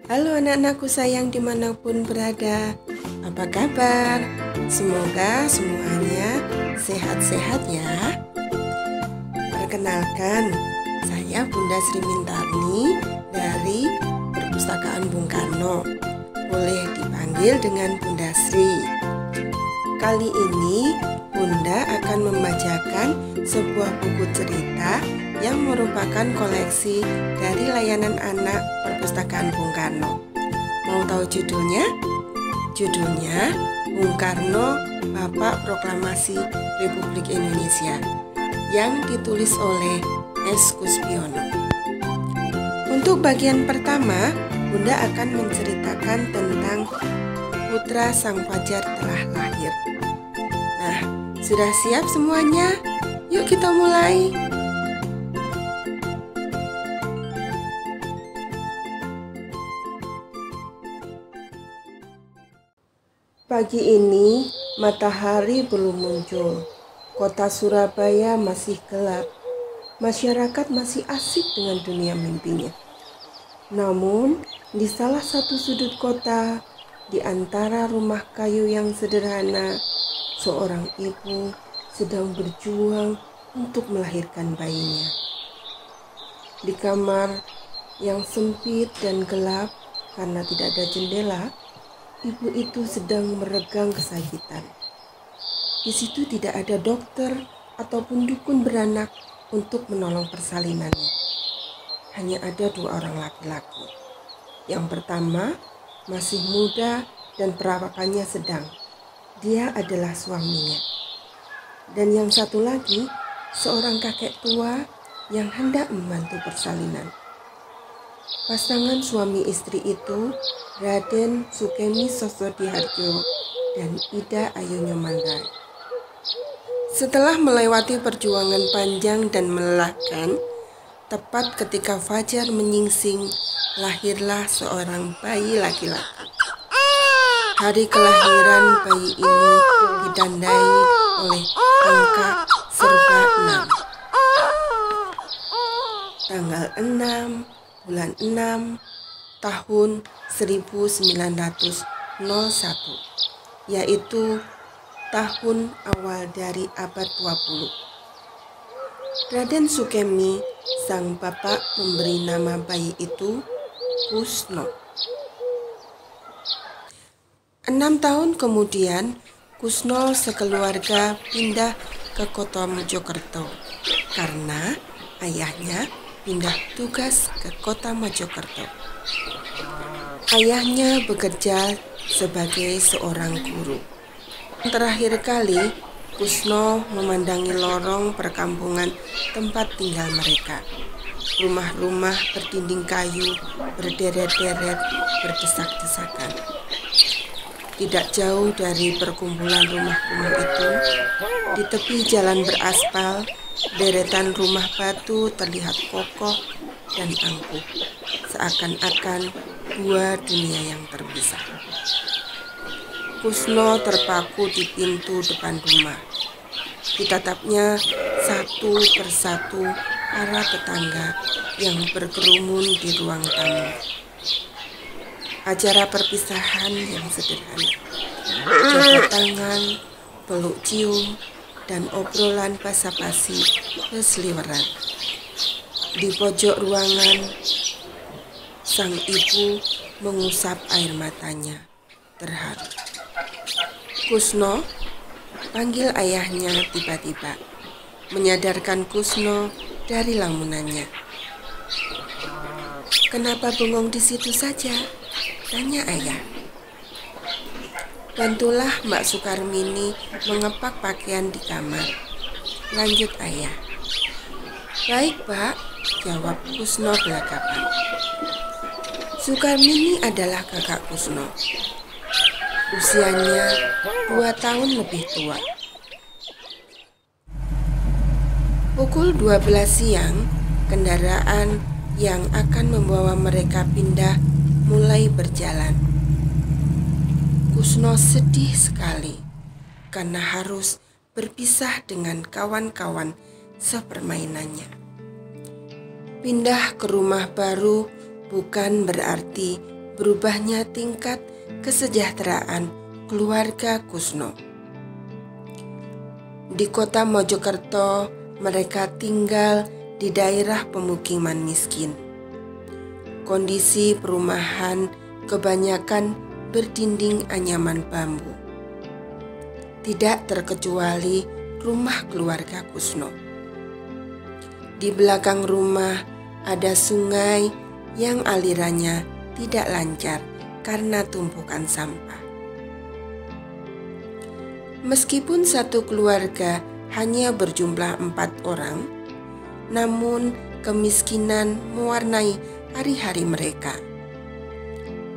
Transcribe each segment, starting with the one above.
Halo anak-anakku sayang dimanapun berada. Apa kabar? Semoga semuanya sehat-sehat ya. Perkenalkan, saya Bunda Sri Mintarni dari Perpustakaan Bung Karno. Boleh dipanggil dengan Bunda Sri. Kali ini Bunda akan membacakan sebuah buku cerita yang merupakan koleksi dari layanan anak Perpustakaan Bung Karno. Mau tahu judulnya? Judulnya Bung Karno, Bapak Proklamasi Republik Indonesia, yang ditulis oleh S. Kuspiono. Untuk bagian pertama, Bunda akan menceritakan tentang putra sang fajar telah lahir. Nah, sudah siap semuanya? Yuk kita mulai. Pagi ini, matahari belum muncul. Kota Surabaya masih gelap. Masyarakat masih asik dengan dunia mimpinya. Namun, di salah satu sudut kota, di antara rumah kayu yang sederhana, seorang ibu sedang berjuang untuk melahirkan bayinya. Di kamar yang sempit dan gelap karena tidak ada jendela, ibu itu sedang meregang kesakitan. Di situ tidak ada dokter ataupun dukun beranak untuk menolong persalinannya. Hanya ada dua orang laki-laki. Yang pertama masih muda dan perawakannya sedang. Dia adalah suaminya. Dan yang satu lagi seorang kakek tua yang hendak membantu persalinan. Pasangan suami istri itu Raden Sukemi Sosodiharjo dan Ida Ayu Nyomandra. Setelah melewati perjuangan panjang dan melelahkan, tepat ketika fajar menyingsing, lahirlah seorang bayi laki-laki. Hari kelahiran bayi ini ditandai oleh angka serba 6. Tanggal 6 bulan 6 tahun 1901, yaitu tahun awal dari abad 20. Raden Sukemi, sang bapak, memberi nama bayi itu Kusno. 6 tahun kemudian, Kusno sekeluarga pindah ke kota Mojokerto karena ayahnya pindah tugas ke kota Mojokerto. Ayahnya bekerja sebagai seorang guru. Terakhir kali, Kusno memandangi lorong perkampungan tempat tinggal mereka. Rumah-rumah berdinding kayu berderet-deret berdesak-desakan. Tidak jauh dari perkumpulan rumah-rumah itu, di tepi jalan beraspal, deretan rumah batu terlihat kokoh dan angkuh, seakan-akan dua dunia yang terpisah. Kusno terpaku di pintu depan rumah. Ditatapnya satu persatu para tetangga yang berkerumun di ruang tamu. Acara perpisahan yang sederhana, jabat tangan, peluk cium, dan obrolan basa-basi berseliweran. Di pojok ruangan, sang ibu mengusap air matanya terharu. Kusno, panggil ayahnya tiba-tiba, menyadarkan Kusno dari lamunannya. Kenapa bengong di situ saja? Tanya ayah. Bantulah Mbak Sukarmini mengepak pakaian di kamar. Lanjut ayah. Baik Pak, jawab Kusno belagapan. Sukarmini adalah kakak Kusno. Usianya 2 tahun lebih tua. Pukul 12 siang, kendaraan yang akan membawa mereka pindah mulai berjalan. Kusno sedih sekali karena harus berpisah dengan kawan-kawan sepermainannya. Pindah ke rumah baru bukan berarti berubahnya tingkat kesejahteraan keluarga Kusno. Di kota Mojokerto, mereka tinggal di daerah pemukiman miskin. Kondisi perumahan kebanyakan berdinding anyaman bambu. Tidak terkecuali rumah keluarga Kusno. Di belakang rumah ada sungai yang alirannya tidak lancar karena tumpukan sampah. Meskipun satu keluarga hanya berjumlah 4 orang, namun kemiskinan mewarnai hari-hari mereka.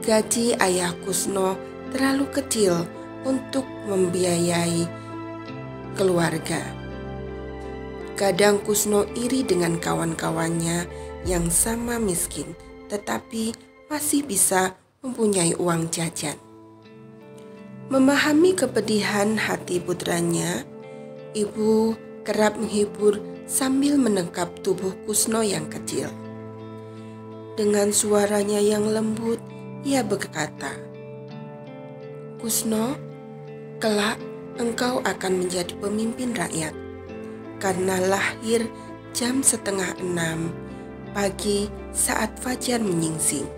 Gaji ayah Kusno terlalu kecil untuk membiayai keluarga. Kadang Kusno iri dengan kawan-kawannya yang sama miskin, tetapi masih bisa mempunyai uang jajan. Memahami kepedihan hati putranya, ibu kerap menghibur sambil menekap tubuh Kusno yang kecil. Dengan suaranya yang lembut, ia berkata, "Kusno, kelak engkau akan menjadi pemimpin rakyat, karena lahir jam 5:30 pagi saat fajar menyingsing."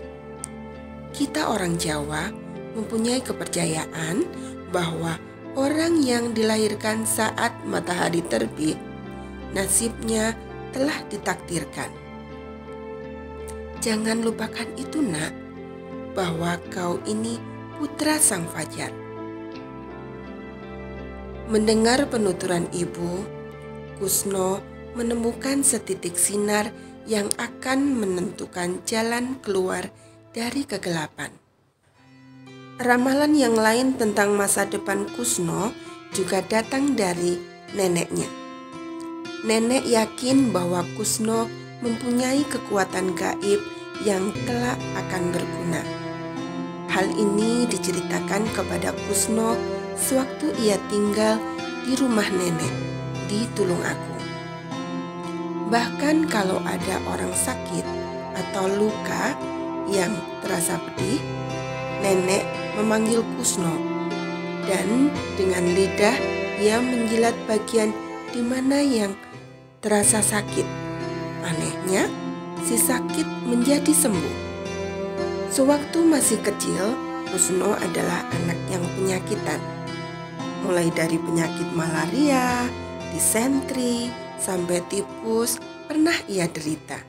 Kita orang Jawa mempunyai kepercayaan bahwa orang yang dilahirkan saat matahari terbit, nasibnya telah ditakdirkan. Jangan lupakan itu, nak, bahwa kau ini putra sang fajar. Mendengar penuturan ibu, Kusno menemukan setitik sinar yang akan menentukan jalan keluar dari kegelapan. Ramalan yang lain tentang masa depan Kusno juga datang dari neneknya. Nenek yakin bahwa Kusno mempunyai kekuatan gaib yang kelak akan berguna. Hal ini diceritakan kepada Kusno sewaktu ia tinggal di rumah nenek di Tulungagung. Bahkan kalau ada orang sakit atau luka yang terasa pedih, nenek memanggil Kusno dan dengan lidah ia menjilat bagian di mana yang terasa sakit. Anehnya, si sakit menjadi sembuh. Sewaktu masih kecil, Kusno adalah anak yang penyakitan. Mulai dari penyakit malaria, disentri, sampai tipus pernah ia derita.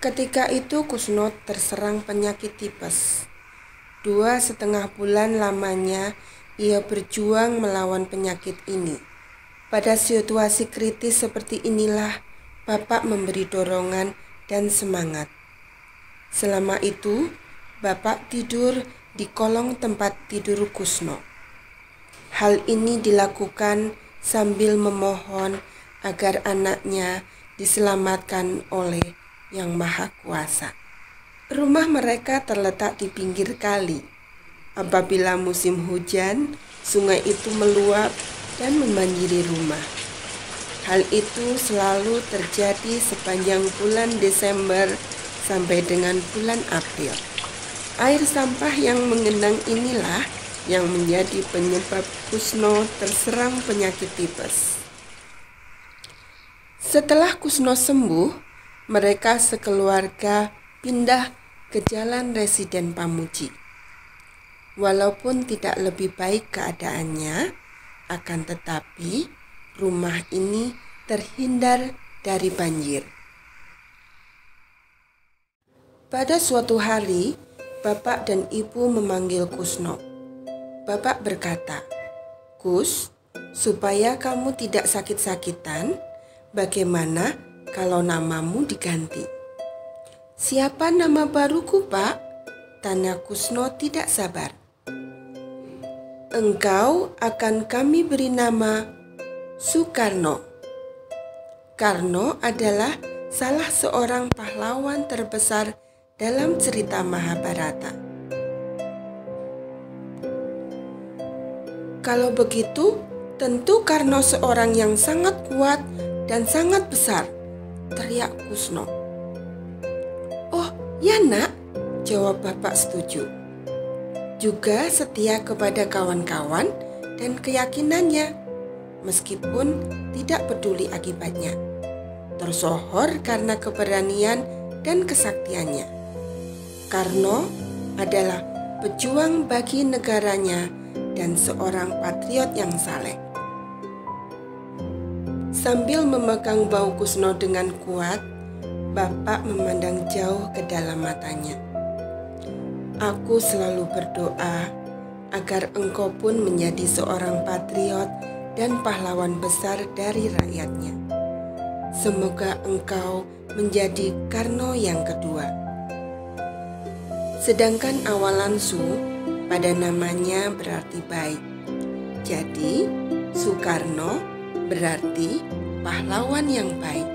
Ketika itu Kusno terserang penyakit tipes. 2,5 bulan lamanya ia berjuang melawan penyakit ini. Pada situasi kritis seperti inilah Bapak memberi dorongan dan semangat. Selama itu, Bapak tidur di kolong tempat tidur Kusno. Hal ini dilakukan sambil memohon agar anaknya diselamatkan oleh Yang Maha Kuasa. Rumah mereka terletak di pinggir kali. Apabila musim hujan, sungai itu meluap dan membanjiri rumah. Hal itu selalu terjadi sepanjang bulan Desember sampai dengan bulan April. Air sampah yang mengenang inilah yang menjadi penyebab Kusno terserang penyakit tipes. Setelah Kusno sembuh, mereka sekeluarga pindah ke Jalan Residen Pamuji. Walaupun tidak lebih baik keadaannya, akan tetapi rumah ini terhindar dari banjir. Pada suatu hari, Bapak dan Ibu memanggil Kusno. Bapak berkata, "Kus, supaya kamu tidak sakit-sakitan, bagaimana kalau namamu diganti?" "Siapa nama baruku, Pak?" tanya Kusno tidak sabar. "Engkau akan kami beri nama Sukarno." Karno adalah salah seorang pahlawan terbesar dalam cerita Mahabharata. "Kalau begitu, tentu Karno seorang yang sangat kuat dan sangat besar," teriak Kusno. "Oh ya, nak, Jawab Bapak setuju. Juga setia kepada kawan-kawan dan keyakinannya, meskipun tidak peduli akibatnya. Tersohor karena keberanian dan kesaktiannya. Karno adalah pejuang bagi negaranya dan seorang patriot yang saleh. Sambil memegang bau Kusno dengan kuat, Bapak memandang jauh ke dalam matanya. Aku selalu berdoa agar engkau pun menjadi seorang patriot dan pahlawan besar dari rakyatnya. Semoga engkau menjadi Karno yang kedua. Sedangkan awalan Su pada namanya berarti baik. Jadi Soekarno berarti pahlawan yang baik.